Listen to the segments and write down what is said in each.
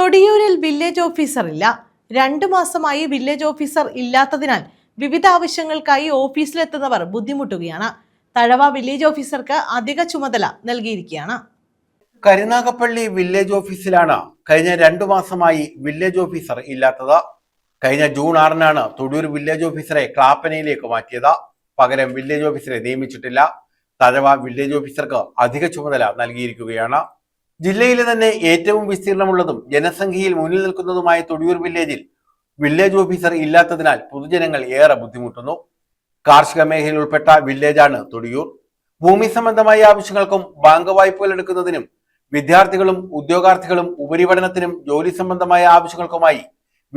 തൊടിയൂരിൽ village officer ഇല്ല. 2 മാസമായി village officer ഇല്ലാത്തതിനാൽ വിവിധ ആവശ്യങ്ങൾക്കായി ഓഫീസിലെത്തുന്നവർ ബുദ്ധിമുട്ടുകയാണ്. തഴവ വില്ലേജ് ഓഫീസർക്ക് അധിക ചുമതല നൽകിയിരിക്കുകയാണ്. കരുനാഗപ്പള്ളി വില്ലേജ് ഓഫീസിലാണ് കഴിഞ്ഞ 2 മാസമായി വില്ലേജ് ഓഫീസർ ഇല്ലാത്തത്. കഴിഞ്ഞ ജൂൺ 6-നാണ് തൊടിയൂർ വില്ലേജ് ഓഫീസറെ ക്ലാപ്പനയിലേക്ക് മാറ്റിയത്. പകരം വില്ലേജ് ഓഫീസറെ നിയമിച്ചിട്ടില്ല. തഴവ വില്ലേജ് ഓഫീസർക്ക് അധിക ചുമതല നൽകിയിരിക്കുകയാണ്. ജില്ലയിലെ തന്നെ ഏറ്റവും വിസ്തീർണമുള്ളതും ജനസംഖ്യയിൽ മുന്നിൽ നിൽക്കുന്നതുമായ തൊടിയൂർ വില്ലേജിൽ വില്ലേജ് ഓഫീസർ ഇല്ലാത്തതിനാൽ പൊതുജനങ്ങൾ ഏറെ ബുദ്ധിമുട്ടുന്നു. കാർഷിക മേഖലയിൽ ഉൾപ്പെട്ട വില്ലേജാണ് തൊടിയൂർ. ഭൂമി സംബന്ധമായ ആവശ്യങ്ങൾക്കും ബാങ്ക് വായ്പകൾ എടുക്കുന്നതിനും വിദ്യാർത്ഥികളും ഉദ്യോഗാർത്ഥികളും ഉപരിപഠനത്തിനും ജോലി സംബന്ധമായ ആവശ്യങ്ങൾക്കുമായി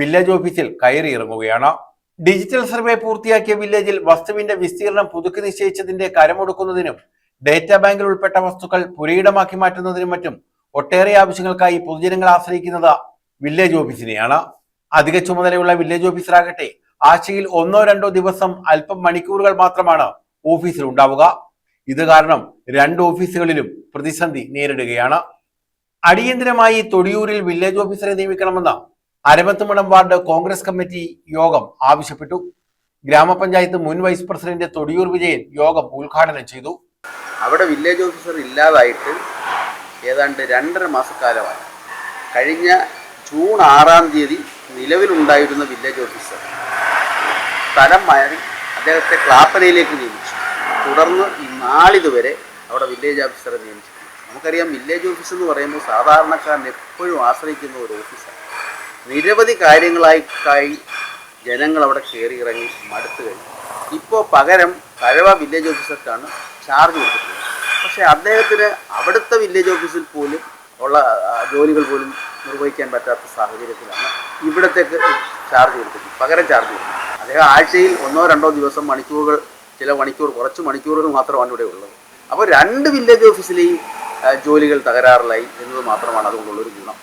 വില്ലേജ് ഓഫീസിൽ കയറിയിറങ്ങുകയാണ്. ഡിജിറ്റൽ സർവേ പൂർത്തിയാക്കിയ വില്ലേജിൽ വസ്തുവിന്റെ വിസ്തീർണം പുതുക്കി നിശ്ചയിച്ചതിന്റെ കരമൊടുക്കുന്നതിനും ഡേറ്റാ ബാങ്കിൽ ഉൾപ്പെട്ട വസ്തുക്കൾ പുരയിടമാക്കി മാറ്റുന്നതിനും മറ്റും ഒട്ടേറെ ആവശ്യങ്ങൾക്കായി പൊതുജനങ്ങൾ ആശ്രയിക്കുന്നത് വില്ലേജ് ഓഫീസിനെയാണ്. അധിക ചുമതലയുള്ള വില്ലേജ് ഓഫീസറാകട്ടെ ആഴ്ചയിൽ 1-2 ദിവസം അല്പം മണിക്കൂറുകൾ മാത്രമാണ് ഓഫീസിൽ ഉണ്ടാവുക. ഇത് കാരണം 2 ഓഫീസുകളിലും പ്രതിസന്ധി നേരിടുകയാണ്. അടിയന്തരമായി തൊടിയൂരിൽ വില്ലേജ് ഓഫീസറെ നിയമിക്കണമെന്ന് അരമത്തുമണം വാർഡ് കോൺഗ്രസ് കമ്മിറ്റി യോഗം ആവശ്യപ്പെട്ടു. ഗ്രാമപഞ്ചായത്ത് മുൻ വൈസ് പ്രസിഡന്റ് തൊടിയൂർ വിജയൻ യോഗം ഉദ്ഘാടനം ചെയ്തു. അവിടെ വില്ലേജ് ഓഫീസർ ഇല്ലാതായിട്ട് ഏതാണ്ട് 2.5 മാസക്കാലമായി. കഴിഞ്ഞ ജൂൺ 6-ാം തീയതി നിലവിലുണ്ടായിരുന്ന വില്ലേജ് ഓഫീസർ സ്ഥലം മാറി അദ്ദേഹത്തെ ക്ലാപ്പനയിലേക്ക് നിയമിച്ചു. തുടർന്ന് നാളിതുവരെ അവിടെ വില്ലേജ് ഓഫീസറെ നിയമിച്ചിട്ടുണ്ട്. നമുക്കറിയാം, വില്ലേജ് ഓഫീസ് എന്ന് പറയുമ്പോൾ സാധാരണക്കാരൻ എപ്പോഴും ആശ്രയിക്കുന്ന ഒരു ഓഫീസാണ്. നിരവധി കാര്യങ്ങളായി ജനങ്ങൾ അവിടെ കയറി ഇറങ്ങി മടുത്തു കഴിഞ്ഞു. ഇപ്പോൾ പകരം തഴവ വില്ലേജ് ഓഫീസർക്കാണ് ചാർജ് കൊടുത്തിട്ടുള്ളത്. പക്ഷേ അദ്ദേഹത്തിന് അവിടുത്തെ വില്ലേജ് ഓഫീസിൽ പോലും ഉള്ള ജോലികൾ പോലും നിർവഹിക്കാൻ പറ്റാത്ത സാഹചര്യത്തിലാണ് ഇവിടത്തേക്ക് ചാർജ് കൊടുത്തിട്ടുള്ളത്, പകരം ചാർജ് കൊടുത്തിട്ടുണ്ട്. അദ്ദേഹം ആഴ്ചയിൽ 1-2 ദിവസം മണിക്കൂറുകൾ, ചില മണിക്കൂർ, കുറച്ച് മണിക്കൂറുകൾ മാത്രമാണ് ഇവിടെ ഉള്ളത്. അപ്പോൾ 2 വില്ലേജ് ഓഫീസിലെയും ജോലികൾ തകരാറിലായി എന്നത് മാത്രമാണ് അതുകൊണ്ടുള്ളൊരു ഗുണം.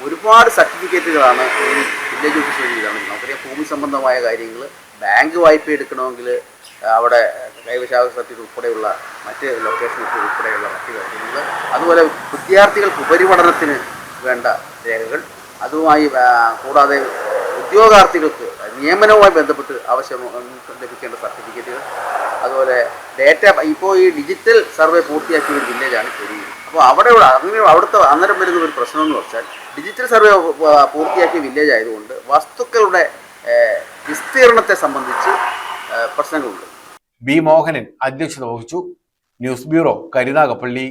ഒരുപാട് സർട്ടിഫിക്കറ്റുകളാണ് ഈ വില്ലേജ് ഓഫീസ് വഴി ഇതാണ്. നമുക്കറിയാം, ഭൂമി സംബന്ധമായ കാര്യങ്ങൾ, ബാങ്ക് വായ്പ എടുക്കണമെങ്കിൽ അവിടെ കൈവശാവകാശ സർട്ടിഫിക്കറ്റ് ഉൾപ്പെടെയുള്ള മറ്റ് ലൊക്കേഷനൊക്കെ ഉൾപ്പെടെയുള്ള മറ്റ് കാര്യങ്ങൾ, അതുപോലെ വിദ്യാർത്ഥികൾക്ക് ഉപരിപഠനത്തിന് വേണ്ട രേഖകൾ, അതുമായി കൂടാതെ ഉദ്യോഗാർത്ഥികൾക്ക് നിയമനവുമായി ബന്ധപ്പെട്ട് ആവശ്യം ലഭിക്കേണ്ട സർട്ടിഫിക്കറ്റുകൾ, അതുപോലെ ഡേറ്റ. ഇപ്പോൾ ഈ ഡിജിറ്റൽ സർവേ പൂർത്തിയാക്കിയ ഒരു വില്ലേജാണ് തൊടിയൂർ. അപ്പോൾ അവിടുത്തെ അന്നേരം വരുന്ന ഒരു പ്രശ്നം എന്ന് വെച്ചാൽ, ഡിജിറ്റൽ സർവേ പൂർത്തിയാക്കിയ വില്ലേജ് ആയതുകൊണ്ട് വസ്തുക്കളുടെ വിസ്തീർണത്തെ സംബന്ധിച്ച് പ്രശ്നങ്ങളുണ്ട്. ബി മോഹനൻ അധ്യക്ഷത വഹിച്ചു. News bureau, Karunagappally.